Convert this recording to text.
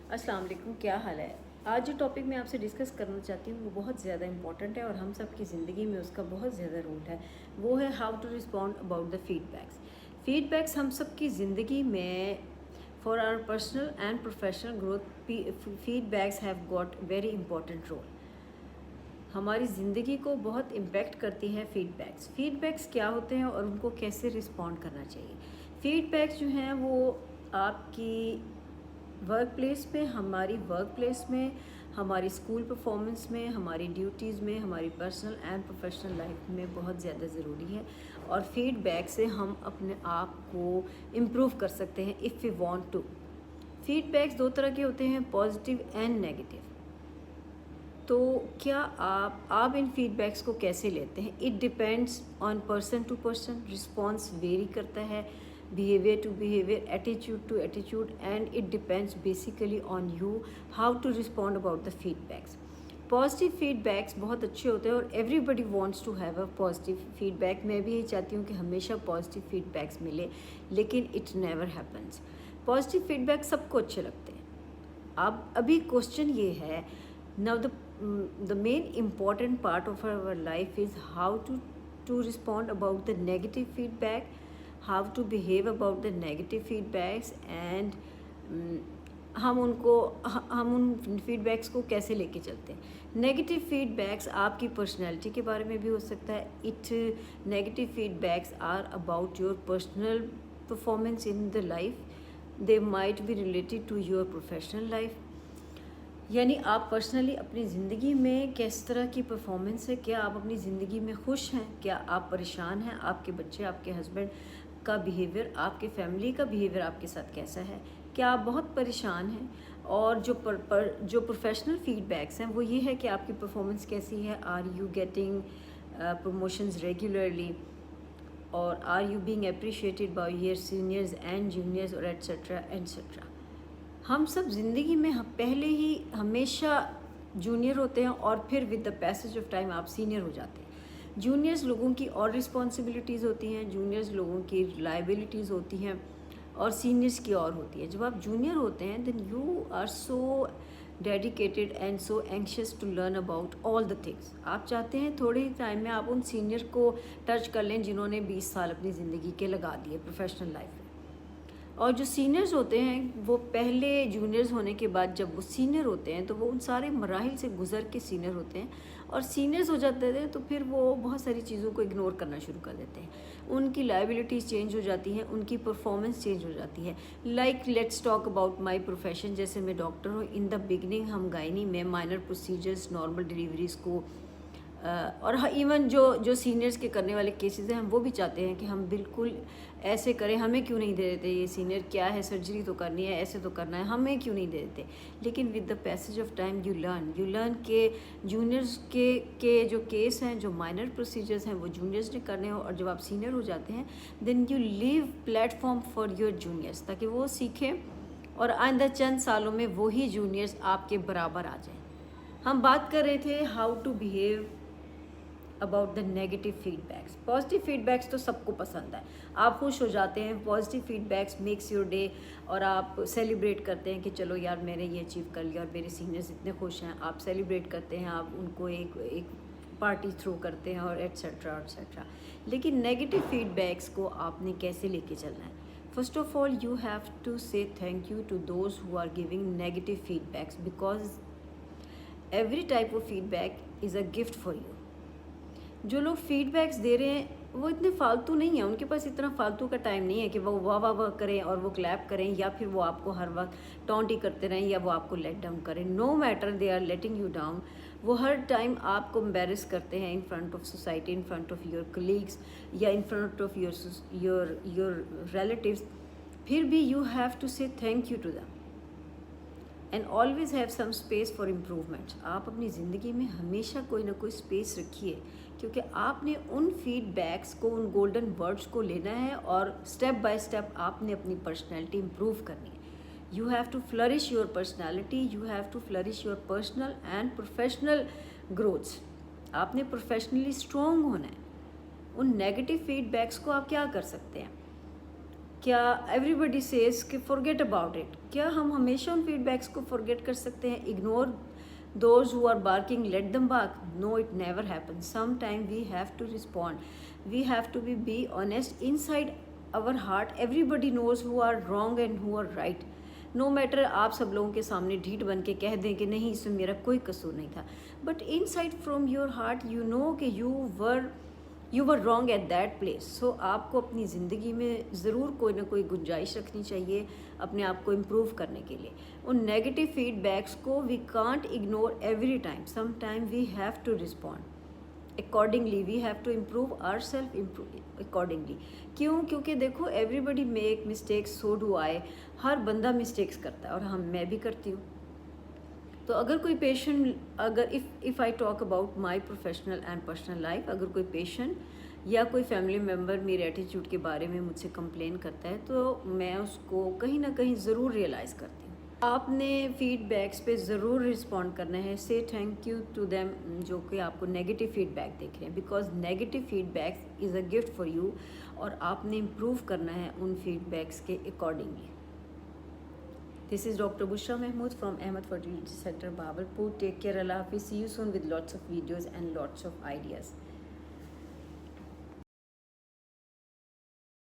अस्सलाम वालेकुम, क्या हाल है। आज जो टॉपिक मैं आपसे डिस्कस करना चाहती हूँ वो बहुत ज़्यादा इंपॉर्टेंट है और हम सब की ज़िंदगी में उसका बहुत ज़्यादा रोल है। वो है how to respond about the feedbacks. Feedbacks हम सब की ज़िंदगी में for our personal and professional growth feedbacks have got very important role. हमारी ज़िंदगी को बहुत इम्पेक्ट करती है फीडबैक्स क्या होते हैं और उनको कैसे रिस्पॉन्ड करना चाहिए। फीडबैक्स जो हैं वो आपकी वर्क प्लेस में, हमारी वर्क प्लेस में, हमारी स्कूल परफॉर्मेंस में, हमारी ड्यूटीज़ में, हमारी पर्सनल एंड प्रोफेशनल लाइफ में बहुत ज़्यादा ज़रूरी है। और फीडबैक से हम अपने आप को इम्प्रूव कर सकते हैं if we want to. Feedbacks दो तरह के होते हैं, पॉजिटिव एंड नेगेटिव। तो क्या आप इन फीडबैक्स को कैसे लेते हैं? It depends on person to person. Response vary करता है, behaviour to behaviour, attitude to attitude, and it depends basically on you how to respond about the feedbacks. Positive feedbacks बहुत अच्छे होते हैं और everybody wants to have a positive feedback. मैं भी यही चाहती हूँ कि हमेशा पॉजिटिव फीडबैक्स मिले, लेकिन it never happens. Positive feedback सबको अच्छे लगते हैं। अब अभी क्वेश्चन ये है, now the main important part of our life is how to respond about the negative feedback, how to behave about the negative feedbacks, and हम उन फीडबैक्स को कैसे लेके चलते हैं। नेगेटिव फीडबैक्स आपकी पर्सनैलिटी के बारे में भी हो सकता है। Negative feedbacks are about your personal performance in the life, they might be related to your professional life. यानी आप पर्सनली अपनी ज़िंदगी में किस तरह की परफॉर्मेंस है, क्या आप अपनी ज़िंदगी में खुश हैं, क्या आप परेशान हैं, आपके बच्चे, आपके हस्बैंड का बिहेवियर, आपके फैमिली का बिहेवियर आपके साथ कैसा है, क्या आप बहुत परेशान हैं। और जो प्रोफेशनल फीडबैक्स हैं वो ये है कि आपकी परफॉर्मेंस कैसी है, are you getting promotions regularly, और are you being appreciated by your seniors and juniors, और एट्सेट्रा एट्सेट्रा। हम सब ज़िंदगी में पहले ही हमेशा जूनियर होते हैं और फिर with the passage of time आप सीनियर हो जाते हैं। जूनियर्स लोगों की और रिस्पॉन्सिबिलिटीज़ होती हैं, जूनियर्स लोगों की लाइबिलिटीज़ होती हैं, और सीनियर्स की और होती है। जब आप जूनियर होते हैं then you are so dedicated and so anxious to learn about all the things. आप चाहते हैं थोड़े ही टाइम में आप उन सीनियर को टच कर लें जिन्होंने 20 साल अपनी ज़िंदगी के लगा दिए प्रोफेशनल लाइफ में। और जो सीनियर्स होते हैं वो पहले जूनियर्स होने के बाद जब वो सीनियर होते हैं तो वो उन सारे मराहिल से गुजर के सीनियर होते हैं, और सीनियर्स हो जाते थे तो फिर वो बहुत सारी चीज़ों को इग्नोर करना शुरू कर देते हैं। उनकी लाइबिलिटीज़ चेंज हो जाती हैं, उनकी परफॉर्मेंस चेंज हो जाती है। Like let's talk about my profession. जैसे मैं डॉक्टर हूँ, इन द बिगनिंग हम गायनी में माइनर प्रोसीजर्स, नॉर्मल डिलीवरीज़ को और इवन जो सीनियर्स के करने वाले केसेस हैं हम वो भी चाहते हैं कि हम बिल्कुल ऐसे करें, हमें क्यों नहीं दे देते ये सीनियर, क्या है सर्जरी तो करनी है, ऐसे तो करना है, हमें क्यों नहीं दे देते। लेकिन with the passage of time you learn के जूनियर्स के जो केस हैं, जो माइनर प्रोसीजर्स हैं वो जूनियर्स ने करने हो, और जब आप सीनियर हो जाते हैं then you leave platform for your juniors, ताकि वो सीखें और आइंदा चंद सालों में वही जूनियर्स आपके बराबर आ जाएं। हम बात कर रहे थे how to behave about the negative feedbacks. Positive feedbacks तो सबको पसंद है, आप खुश हो जाते हैं, positive feedbacks makes your day, और आप सेलिब्रेट करते हैं कि चलो यार मैंने ये अचीव कर लिया और मेरे सीनियर्स इतने खुश हैं। आप सेलिब्रेट करते हैं, आप उनको एक पार्टी थ्रो करते हैं, और एट्सेट्रा एट्सेट्रा। लेकिन नेगेटिव फीडबैक्स को आपने कैसे लेके चलना है? First of all you have to say thank you to those who are giving negative feedbacks, because every type of feedback is a gift for you. जो लोग फीडबैक्स दे रहे हैं वो इतने फालतू नहीं है, उनके पास इतना फालतू का टाइम नहीं है कि वो वाह वाह वाह करें और वो क्लैप करें, या फिर वो आपको हर वक्त टॉन्ट ही करते रहें, या वो आपको लेट डाउन करें। No matter they are letting you down, वो हर टाइम आपको एम्बेरस करते हैं in front of society, in front of your colleagues, या in front of your relatives. फिर भी you have to say thank you to them and always have some space for improvement. आप अपनी ज़िंदगी में हमेशा कोई ना कोई स्पेस रखिए, क्योंकि आपने उन फीडबैक्स को, उन गोल्डन वर्ड्स को लेना है, और स्टेप बाय स्टेप आपने अपनी पर्सनैलिटी इम्प्रूव करनी है। You have to flourish your personality, you have to flourish your personal and professional growths. आपने प्रोफेशनली स्ट्रॉन्ग होना है। उन नेगेटिव फीडबैक्स को आप क्या कर सकते हैं क्या एवरीबडी सेज कि फॉरगेट अबाउट इट, क्या हम हमेशा उन फीडबैक्स को फॉरगेट कर सकते हैं? Ignore those who are barking, let them bark? No, it never happens. Sometime we have to respond, we have to be honest. Inside our heart everybody knows who are wrong and who are right. No matter आप सब लोगों के सामने ढीठ बन के कह दें कि नहीं इसमें मेरा कोई कसूर नहीं था, but inside from your heart you know कि you were wrong at that place. So आपको अपनी ज़िंदगी में ज़रूर कोई ना कोई गुंजाइश रखनी चाहिए अपने आप को इम्प्रूव करने के लिए. उन नेगेटिव फीडबैक्स को we can't ignore every time. Some time we have to respond accordingly, we have to improve our self improve accordingly. क्यों? क्योंकि देखो everybody make mistakes, so do I. हर बंदा मिस्टेक्स करता है और मैं भी करती हूँ. तो अगर कोई पेशेंट, अगर if I talk about my professional and personal life, अगर कोई पेशेंट या कोई फैमिली मेम्बर मेरे एटीट्यूड के बारे में मुझसे कंप्लेन करता है तो मैं उसको कहीं ना कहीं ज़रूर रियलाइज़ करती हूँ. आपने फीडबैक्स पे ज़रूर रिस्पॉन्ड करना है. से थैंक यू टू देम जो कि आपको नेगेटिव फीडबैक देख रहे हैं, because negative feedbacks is a gift for you और आपने इम्प्रूव करना है उन फीडबैक्स के accordingly. This is Dr. Bushra Mahmood from Ahmed Fertility Center, Bahawalpur. Take care. Allah Hafiz. See you soon with lots of videos and lots of ideas.